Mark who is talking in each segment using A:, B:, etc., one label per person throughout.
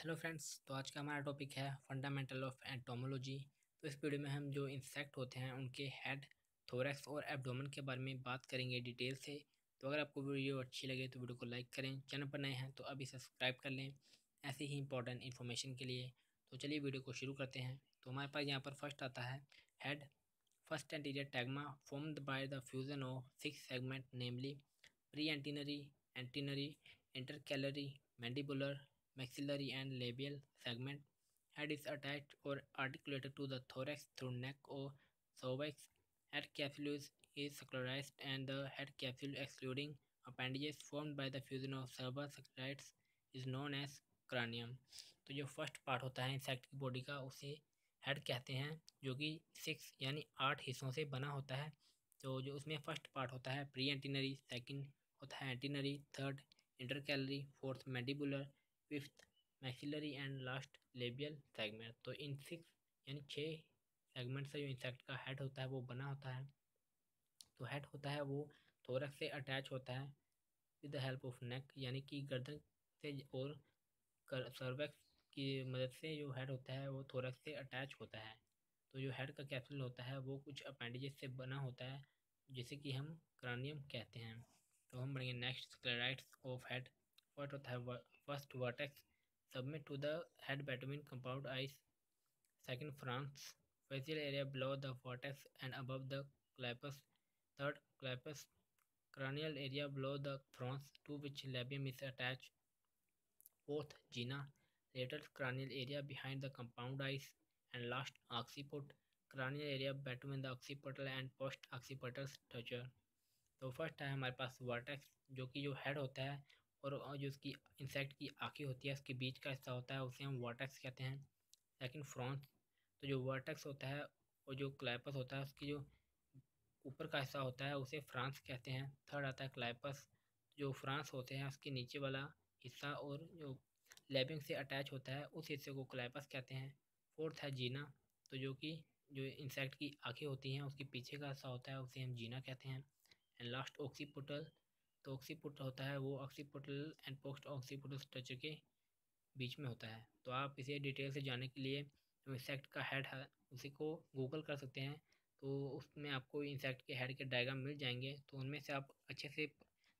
A: Hello friends. तो आज का हमारा टॉपिक है फंडामेंटल ऑफ एंटोमोलॉजी। तो इस वीडियो में हम जो इंसेक्ट होते हैं उनके हेड, थोरैक्स और एब्डोमेन के बारे में बात करेंगे डिटेल से। तो अगर आपको वीडियो अच्छी लगे तो वीडियो को लाइक करें, चैनल पर नए हैं तो अभी सब्सक्राइब कर लें ऐसी ही इंपॉर्टेंट इन्फॉर्मेशन के लिए। तो चलिए वीडियो को शुरू करते हैं। तो हमारे पास यहाँ पर फर्स्ट आता है head. First anterior tagma formed by the fusion of 6 segment namely pre-antennary, antennary, intercalary, mandibular, maxillary and labial segment. Head is attached or articulated to the thorax through neck or cervix. Head capsule is sclerosed and the head capsule excluding appendages formed by the fusion of several sclerites is known as cranium. तो जो first part होता है insect की body का उसे head कहते हैं, जो कि 6 यानी 8 हिस्सों से बना होता है। तो जो उसमें फर्स्ट पार्ट होता है प्री एंटीनरी, सेकंड होता है antennary, third intercalary, fourth mandibular, fifth maxillary and last labial segment. तो इन 6 यानी 6 सेगमेंट से जो इंसेक्ट का हेड होता है वो बना होता है। तो हेड होता है वो थोरैक्स से अटैच होता है with the help of neck, यानी कि गर्दन से, और सर्वेक्स की मदद से जो हेड होता है वो थोरैक्स से अटैच होता है। तो जो हेड का कैप्सूल होता है वो कुछ अपेंडेजेस से बना होता है जिसे कि हम क्रानियम कहते हैं। तो हम बढ़ेंगे next, sclerites of head. First होता है first vertex summit to the head between compound eyes. Second frons facial area below the vertex and above the clypeus. Third clypeus cranial area below the frons to which labium is attached. Fourth gena lateral cranial area behind the compound eyes. And last occiput cranial area between the occipital and post occipital structure. तो first है हमारे पास vertex, जो कि जो head होता है और जो उसकी इंसेक्ट की आँखें होती है उसके बीच का हिस्सा होता है उसे हम वर्टेक्स कहते हैं। सेकंड फ्रॉन्स, तो जो वर्टेक्स होता है और जो क्लाइपस होता है उसकी जो ऊपर का हिस्सा होता है उसे फ्रांस कहते हैं। थर्ड आता है क्लाइपस, जो फ्रांस होते हैं उसके नीचे वाला हिस्सा और जो लेबिंग से अटैच होता है उस हिस्से को क्लाइपस कहते हैं। फोर्थ है जीना, तो जो कि जो इंसेक्ट की आँखें होती हैं उसके पीछे का हिस्सा होता है उसे हम जीना कहते हैं। एंड लास्ट ऑक्सीपुटल, तो ऑक्सीपुट होता है वो ऑक्सीपुटल एंड पोस्ट ऑक्सीपुटल स्ट्रक्चर के बीच में होता है। तो आप इसे डिटेल से जानने के लिए जो इंसेक्ट का हेड है उसी को गूगल कर सकते हैं। तो उसमें आपको इंसेक्ट के हेड के डायग्राम मिल जाएंगे, तो उनमें से आप अच्छे से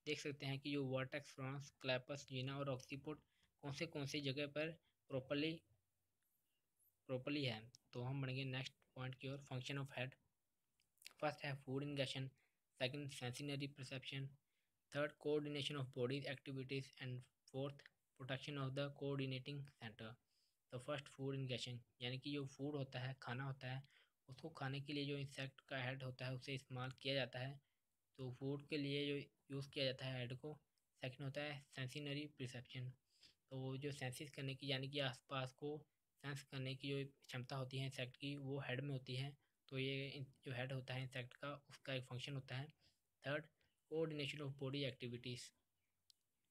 A: देख सकते हैं कि जो वर्टेक्स, फ्रांस, क्लैपस, जीना और ऑक्सीपुट कौन सी जगह पर प्रॉपरली प्रॉपरली है। तो हम बढ़ेंगे नेक्स्ट पॉइंट की ओर, फंक्शन ऑफ हेड। फर्स्ट है food ingestion, second sensory perception, third coordination of body activities and fourth protection of the coordinating centre. तो फर्स्ट फूड इंगेशन, यानी कि जो फूड होता है, खाना होता है, उसको खाने के लिए जो इंसेक्ट का हेड होता है उसे इस्तेमाल किया जाता है। तो फूड के लिए जो यूज़ किया जाता है हेड को। सेकंड होता है सेंसिनरी परसेप्शन, तो वो जो सेंसिस करने की, यानी कि आसपास को सेंस करने की जो क्षमता होती है इंसेक्ट की वो हेड में होती है। तो ये जो हेड होता है इंसेक्ट का उसका एक फंक्शन होता है। Third coordination of body activities,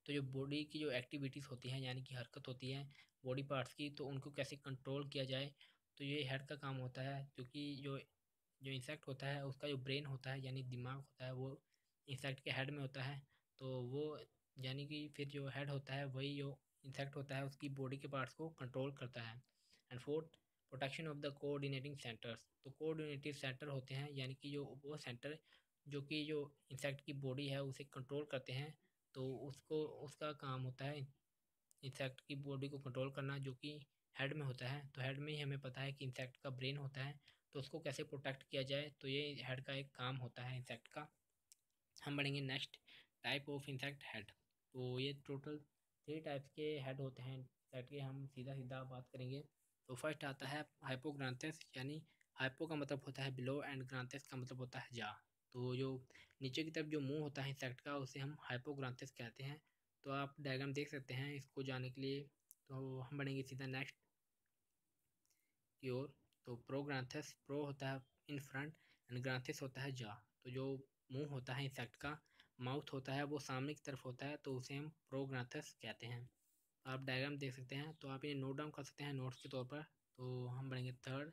A: तो जो बॉडी की जो एक्टिविटीज़ होती हैं यानी कि हरकत होती है बॉडी पार्ट्स की, तो उनको कैसे कंट्रोल किया जाए, तो ये हेड का काम होता है। क्योंकि जो जो इंसेक्ट होता है उसका जो ब्रेन होता है यानी दिमाग होता है वो इंसेक्ट के हेड में होता है। तो वो यानी कि फिर जो हेड होता है वही जो इंसेक्ट होता है उसकी बॉडी के पार्ट्स को कंट्रोल करता है। And fourth protection of the coordinating centres, तो कोऑर्डिनेटिव सेंटर होते हैं यानी कि जो वो सेंटर जो कि जो इंसेक्ट की बॉडी है उसे कंट्रोल करते हैं। तो उसको उसका काम होता है इंसेक्ट की बॉडी को कंट्रोल करना, जो कि हेड में होता है। तो हेड में ही हमें पता है कि इंसेक्ट का ब्रेन होता है, तो उसको कैसे प्रोटेक्ट किया जाए, तो ये हेड का एक काम होता है इंसेक्ट का। हम बढ़ेंगे next, type of insect head. तो ये टोटल 3 टाइप्स के हेड होते हैं इंसेक्ट के, हम सीधा सीधा बात करेंगे। तो फर्स्ट आता है हाइपोग्रांथिस, यानी हाइपो का मतलब होता है बिलो एंड ग्रांथिस का मतलब होता है जा। तो जो नीचे की तरफ जो मुंह होता है इंसेक्ट का उसे हम हाइपोग्रांथिस कहते हैं। तो आप डायग्राम देख सकते हैं इसको जानने के लिए। तो हम बढ़ेंगे सीधा नेक्स्ट की ओर। तो प्रोग्रांथिस, प्रो होता है इन फ्रंट एंड ग्रांथिस होता है जा। तो जो मुंह होता है इंसेक्ट का, माउथ होता है वो सामने की तरफ होता है, तो उसे हम प्रोग्रांथिस कहते हैं। आप डायग्राम देख सकते हैं, तो आप इन्हें नोट डाउन कर सकते हैं नोट्स के तौर पर। तो हम बढ़ेंगे थर्ड,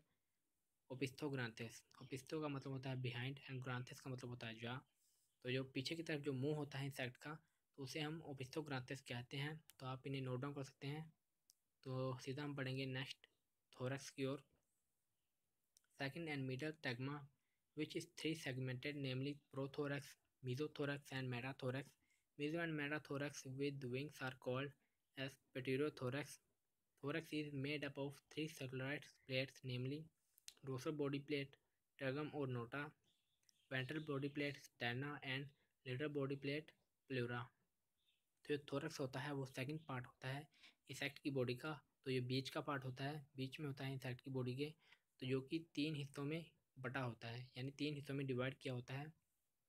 A: ओपिस्थोग्रांथिस। ओपिस्थो का मतलब होता है बिहाइंड एंड ग्रांथिस का मतलब होता है जा। तो जो पीछे की तरफ जो मुंह होता है इंसेक्ट का, तो उसे हम ओपिस्थोग्रांथिस कहते हैं। तो आप इन्हें नोट डाउन कर सकते हैं। तो सीधा हम पढ़ेंगे नेक्स्ट थोरैक्स की ओर। Second and middle tagma which is three segmented, namely prothorax, mesothorax and metathorax. Meso and metathorax with wings are called as pteryothorax. Thorax is made up of three circular plates, namely dorsal body plate, tergum or nota, ventral body plate, sterna and lateral body plate, pleura. तो जो थोरक्स होता है वो second part होता है insect की body का। तो ये बीच का पार्ट होता है, बीच में होता है इंसेक्ट की बॉडी के, तो जो कि तीन हिस्सों में बटा होता है, यानी तीन हिस्सों में डिवाइड किया होता है।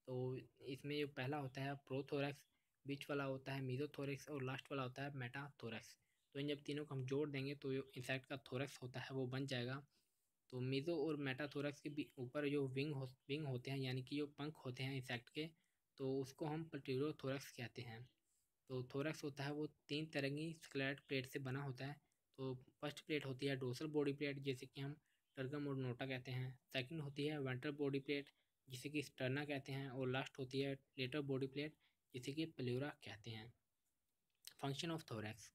A: तो इसमें जो पहला होता है प्रोथोरैक्स, बीच वाला होता है मीजोथोरैक्स और लास्ट वाला होता है मेटाथोरैक्स। तो इन जब तीनों को हम जोड़ देंगे तो जो इंसेक्ट का थोरैक्स होता है वो बन जाएगा। तो मीजो और मेटाथोरैक्स के ऊपर जो विंग होते हैं, यानी कि जो पंख होते हैं इंसेक्ट के, तो उसको हम पल्टीरोथोरैक्स कहते हैं। तो थोरैक्स होता है वो तीन तरह की स्केलेट प्लेट से बना होता है। तो फर्स्ट प्लेट होती है डोर्सल बॉडी प्लेट, जैसे कि हम टर्गम और नोटा कहते हैं। सेकंड होती है वेंट्रल बॉडी प्लेट, जिसे कि स्टर्ना कहते हैं। और लास्ट होती है लेटर बॉडी प्लेट, जिसे कि प्लेura कहते हैं। Function of thorax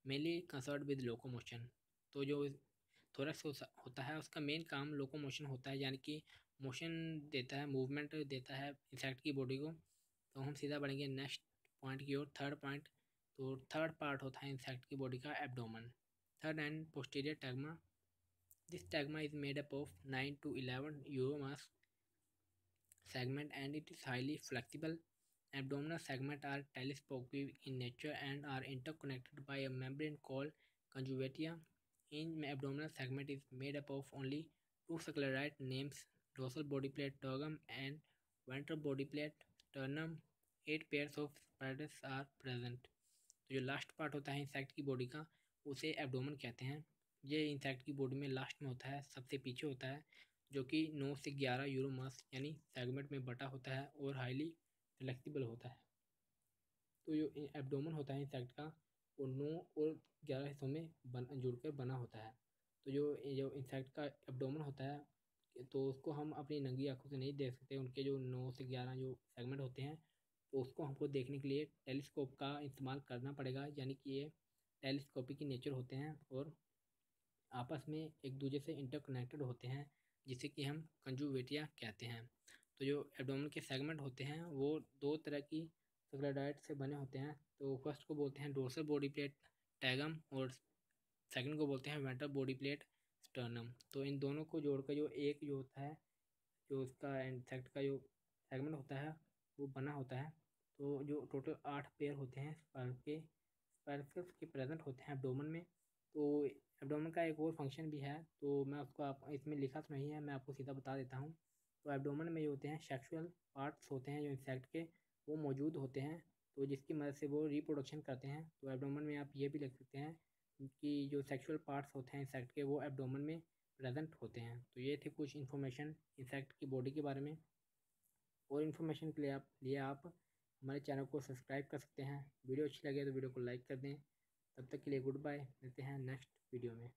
A: mainly concern with locomotion. तो जो थोरैक्स होता है उसका मेन काम लोकोमोशन होता है, यानी कि मोशन देता है, मूवमेंट देता है इंसेक्ट की बॉडी को। तो हम सीधा बढ़ेंगे नेक्स्ट पॉइंट की ओर, थर्ड पॉइंट। तो थर्ड पार्ट होता है इंसेक्ट की बॉडी का abdomen, third and posterior tagma. This tagma is made up of 9 to 11 uromeres segment and it is highly flexible. Abdominal segments are telescopic in nature and are interconnected by a membrane called conjugatia. In abdominal segment is made up of only two sclerite names dorsal body plate tergum and ventral body plate sternum. 8 pairs of spiders are present. तो जो last part होता है insect की body का उसे abdomen कहते हैं। ये इंसेक्ट की बॉडी में लास्ट में होता है, सबसे पीछे होता है, जो कि 9 से 11 यूरो मास यानी सेगमेंट में बटा होता है और हाईली फ्लेक्सिबल होता है। तो जो एब्डोमेन होता है इंसेक्ट का वो 9 और 11 हिस्सों में जुड़कर बना होता है। तो जो इंसेक्ट का एब्डोमेन होता है तो उसको हम अपनी नंगी आंखों से नहीं देख सकते, उनके जो 9 से 11 जो सेगमेंट होते हैं, तो उसको हमको देखने के लिए टेलीस्कोप का इस्तेमाल करना पड़ेगा। यानी कि ये टेलीस्कोपिक की नेचर होते हैं और आपस में एक दूसरे से इंटरकनेक्टेड होते हैं, जिसे कि हम कंजुगेटिया कहते हैं। तो जो एब्डोमेन के सेगमेंट होते हैं वो दो तरह की सेक्रेडाइट से बने होते हैं। तो फर्स्ट को बोलते हैं डोर्सल बॉडी प्लेट टैगम और सेकंड को बोलते हैं वेंट्रल बॉडी प्लेट स्टर्नम। तो इन दोनों को जोड़कर जो एक जो होता है, जो उसका इंसेक्ट का जो सेगमेंट होता है वो बना होता है। तो जो टोटल 8 पेयर होते हैं स्पाइरल्स के प्रेजेंट होते हैं एब्डोमेन में। तो एब्डोमेन का एक और फंक्शन भी है, तो मैं उसको आप इसमें लिखा तो नहीं है, मैं आपको सीधा बता देता हूँ। तो एब्डोमेन में जो होते हैं सेक्सुअल पार्ट्स होते हैं जो इंसेक्ट के, वो मौजूद होते हैं, तो जिसकी मदद से वो रिप्रोडक्शन करते हैं। तो एब्डोमेन में आप ये भी लिख सकते हैं कि जो सेक्सुअल पार्ट्स होते हैं इंसेक्ट के वो एब्डोमेन में प्रेजेंट होते हैं। तो ये थे कुछ इन्फॉर्मेशन इंसेक्ट की बॉडी के बारे में। और इन्फॉर्मेशन के लिए आप हमारे चैनल को सब्सक्राइब कर सकते हैं। वीडियो अच्छी लगे तो वीडियो को लाइक कर दें। तब तक के लिए गुड बाय, मिलते हैं नेक्स्ट वीडियो में।